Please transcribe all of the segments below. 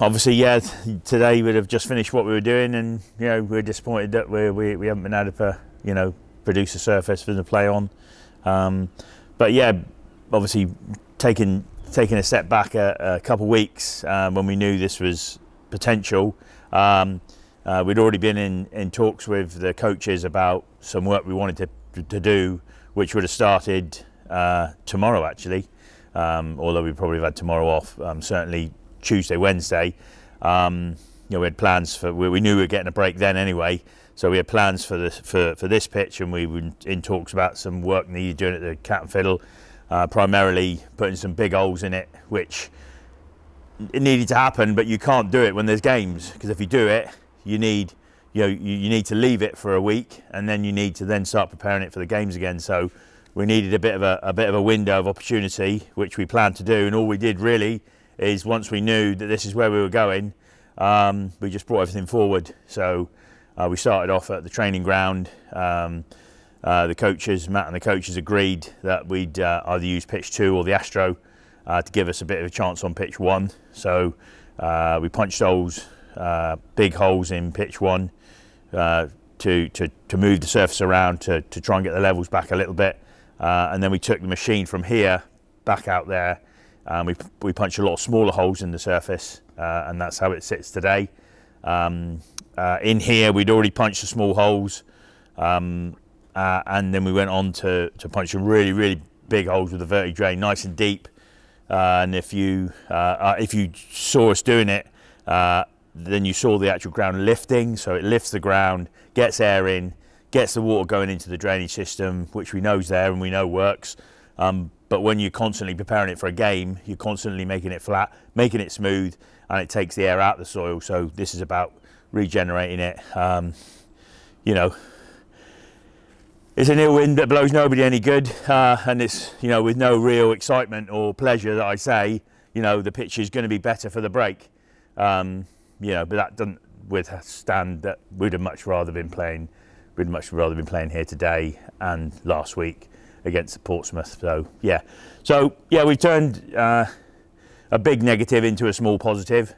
Obviously, yeah, today we'd have just finished what we were doing, and we're disappointed that we haven't been able to produce a surface for them to play on. But yeah, obviously taking a step back a couple of weeks when we knew this was potential. We'd already been in talks with the coaches about some work we wanted to do, which would have started tomorrow actually, although we probably have had tomorrow off, certainly Tuesday, Wednesday. We had plans for, we knew we were getting a break then anyway, so we had plans for this pitch, and we were in talks about some work needed doing at the Cat and Fiddle, primarily putting some big holes in it, which it needed to happen, but you can't do it when there's games, because if you do it, you need to leave it for a week, and then you need to then start preparing it for the games again. So we needed a bit of a window of opportunity, which we planned to do, and all we did really is, once we knew that this is where we were going, we just brought everything forward. So we started off at the training ground. The coaches, Matt and the coaches, agreed that we'd either use pitch 2 or the Astro to give us a bit of a chance on pitch 1. So we punched holes, big holes in pitch 1 to move the surface around to try and get the levels back a little bit, and then we took the machine from here back out there, and we punched a lot of smaller holes in the surface, and that's how it sits today. In here we'd already punched the small holes, and then we went on to punch some really big holes with a verti drain, nice and deep. And if you saw us doing it, then you saw the actual ground lifting. So it lifts the ground, gets air in, gets the water going into the drainage system, which we know is there and we know works. But when you're constantly preparing it for a game, you're constantly making it flat, making it smooth, and it takes the air out of the soil. So this is about regenerating it. It's an ill wind that blows nobody any good, and it's, with no real excitement or pleasure that I say, the pitch is going to be better for the break. But that doesn't withstand that we'd have much rather been playing. We'd much rather been playing here today and last week against Portsmouth. So yeah, we've turned a big negative into a small positive,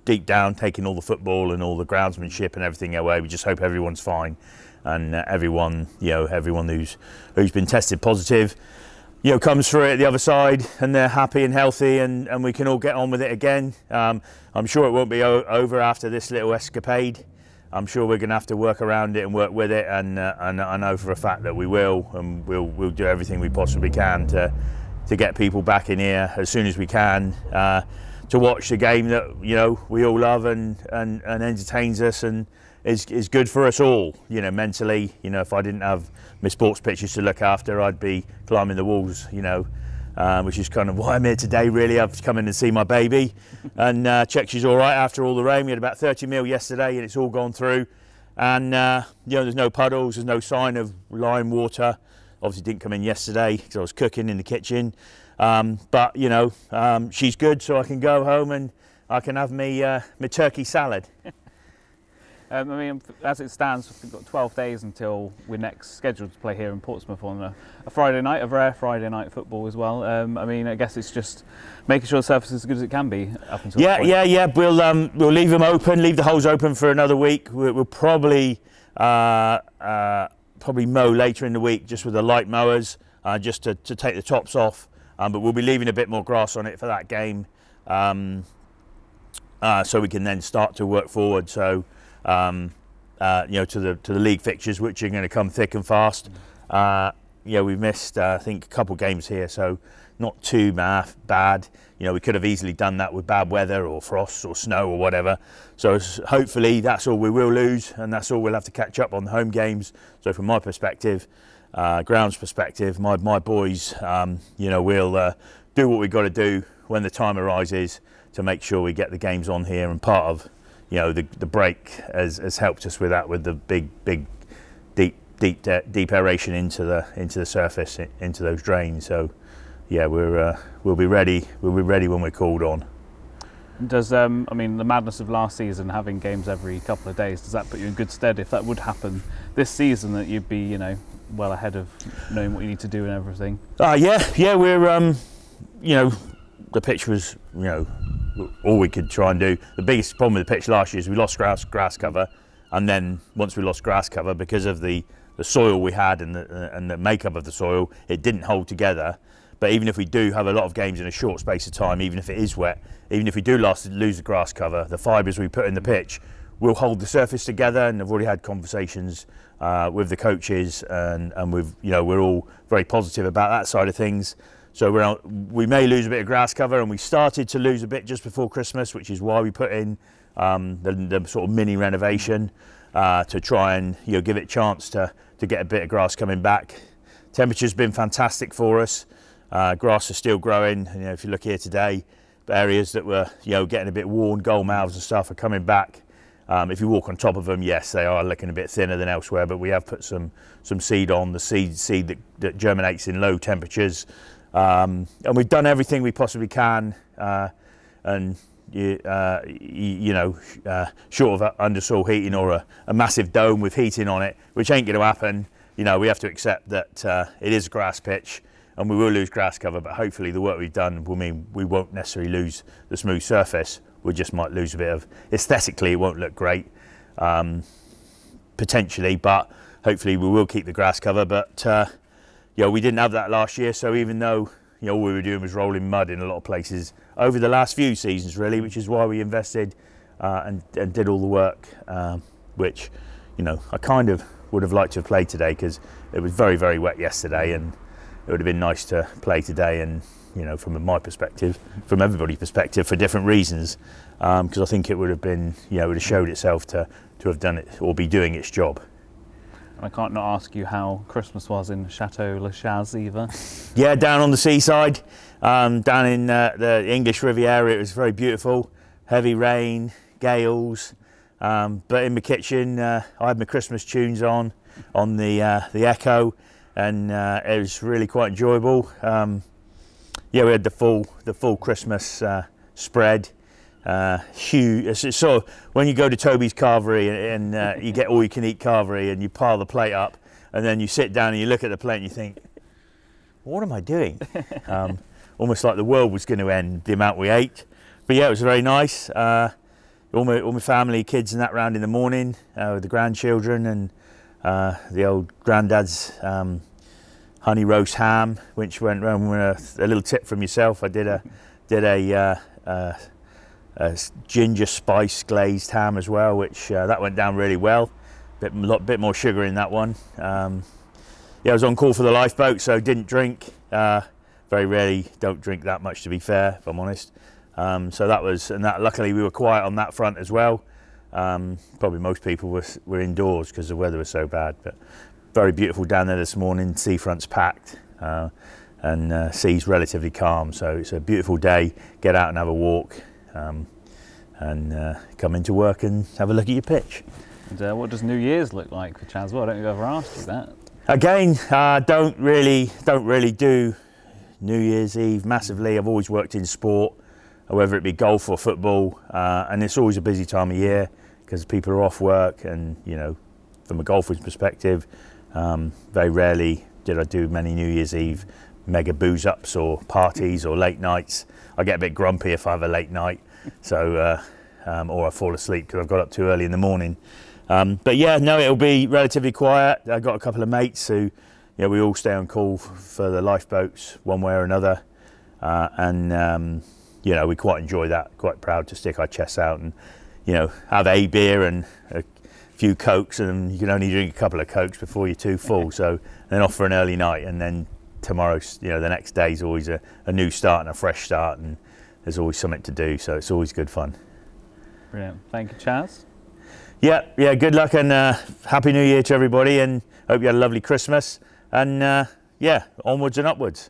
deep down, taking all the football and all the groundsmanship and everything away, we just hope everyone's fine, and everyone who's been tested positive, comes through it the other side, and they're happy and healthy, and we can all get on with it again. I'm sure it won't be over after this little escapade. I'm sure we're going to have to work around it and work with it, and I know for a fact that we will, and we'll do everything we possibly can to get people back in here as soon as we can, to watch the game that we all love and entertains us and is good for us all, mentally. If I didn't have my sports pitches to look after, I'd be climbing the walls, which is kind of why I'm here today really. I've come in and see my baby, and check she's all right after all the rain. We had about 30 mil yesterday, and it's all gone through, and there's no puddles, there's no sign of lime water. Obviously didn't come in yesterday because I was cooking in the kitchen. But she's good, so I can go home and I can have my turkey salad. As it stands, we've got 12 days until we're next scheduled to play here in Portsmouth on a Friday night, a rare Friday night football as well. I guess it's just making sure the surface is as good as it can be up until that point. Yeah. We'll leave them open, leave the holes open for another week. We'll probably mow later in the week, just with the light mowers, just to take the tops off. But we'll be leaving a bit more grass on it for that game, so we can then start to work forward. So, to the league fixtures, which are going to come thick and fast. We've missed, I think, a couple of games here, so not too bad. We could have easily done that with bad weather or frost or snow or whatever. So hopefully that's all we will lose, and that's all we'll have to catch up on the home games. So from my perspective, grounds perspective, my boys, we'll do what we've got to do when the time arises to make sure we get the games on here. And part of the break has helped us with that, with the big deep aeration into the surface, into those drains. So yeah, we'll be ready. We'll be ready when we're called on. Does the madness of last season, having games every couple of days, does that put you in good stead if that would happen this season, that you'd be well ahead of knowing what you need to do and everything? Yeah, you know, the pitch was, you know, all we could try and do. The biggest problem with the pitch last year is we lost grass cover, and then once we lost grass cover, because of the soil we had and the makeup of the soil, it didn't hold together. But even if we do have a lot of games in a short space of time, even if it is wet, even if we do lose the grass cover, the fibres we put in the pitch will hold the surface together. And I've already had conversations with the coaches, and we're all very positive about that side of things. So we may lose a bit of grass cover, and we started to lose a bit just before Christmas, which is why we put in the sort of mini renovation to try and give it a chance to get a bit of grass coming back. Temperature's been fantastic for us. Grass is still growing. If you look here today, areas that were getting a bit worn, goal mouths and stuff are coming back. If you walk on top of them, yes, they are looking a bit thinner than elsewhere, but we have put some seed on, the seed that germinates in low temperatures. And we've done everything we possibly can, and short of undersoil heating or a massive dome with heating on it, which ain't going to happen. We have to accept that it is a grass pitch and we will lose grass cover, but hopefully the work we've done will mean we won't necessarily lose the smooth surface. We just might lose a bit of, aesthetically it won't look great, potentially, but hopefully we will keep the grass cover. But we didn't have that last year, so even though all we were doing was rolling mud in a lot of places over the last few seasons really, which is why we invested and did all the work, which I kind of would have liked to have played today, because it was very, very wet yesterday, and it would have been nice to play today, and from my perspective, from everybody's perspective, for different reasons, because I think it would have been, it would have showed itself to have done it or be doing its job. I can't not ask you how Christmas was in Chateau Le Chaz either. Yeah, down on the seaside, down in the English Riviera, it was very beautiful. Heavy rain, gales, but in my kitchen, I had my Christmas tunes on the Echo, and it was really quite enjoyable. We had the full Christmas spread. Huge. It's sort of when you go to Toby's Carvery and you get all you can eat carvery, and you pile the plate up, and then you sit down and you look at the plate and you think, what am I doing? Almost like the world was going to end, the amount we ate. But yeah, it was very nice. All my family, kids and that round in the morning with the grandchildren, and the old granddad's honey roast ham, which went round with a little tip from yourself. I did a ginger spice glazed ham as well, which that went down really well. Bit more sugar in that one. I was on call for the lifeboat, so didn't drink. Very rarely don't drink that much, to be fair, if I'm honest. So that was, and that luckily we were quiet on that front as well. Probably most people were indoors because the weather was so bad, but very beautiful down there this morning. Seafront's packed, and sea's relatively calm, so it's a beautiful day. Get out and have a walk, and come into work and have a look at your pitch. And what does New Year's look like for Chaz? Well, I don't think I've ever asked you that. Again, don't really do New Year's Eve massively. I've always worked in sport, whether it be golf or football, and it's always a busy time of year because people are off work, and from a golfer's perspective, very rarely did I do many New Year's Eve mega booze ups or parties or late nights. I get a bit grumpy if I have a late night, so or I fall asleep because I've got up too early in the morning. But yeah, no, it'll be relatively quiet. I've got a couple of mates who, we all stay on call for the lifeboats one way or another, and we quite enjoy that. Quite proud to stick our chests out and have a beer and a few cokes, and you can only drink a couple of cokes before you're too full. So then off for an early night, and then tomorrow, the next day is always a new start and a fresh start, and there's always something to do. So it's always good fun. Brilliant. Thank you, Chaz. Yeah, good luck, and Happy New Year to everybody, and hope you had a lovely Christmas, and onwards and upwards.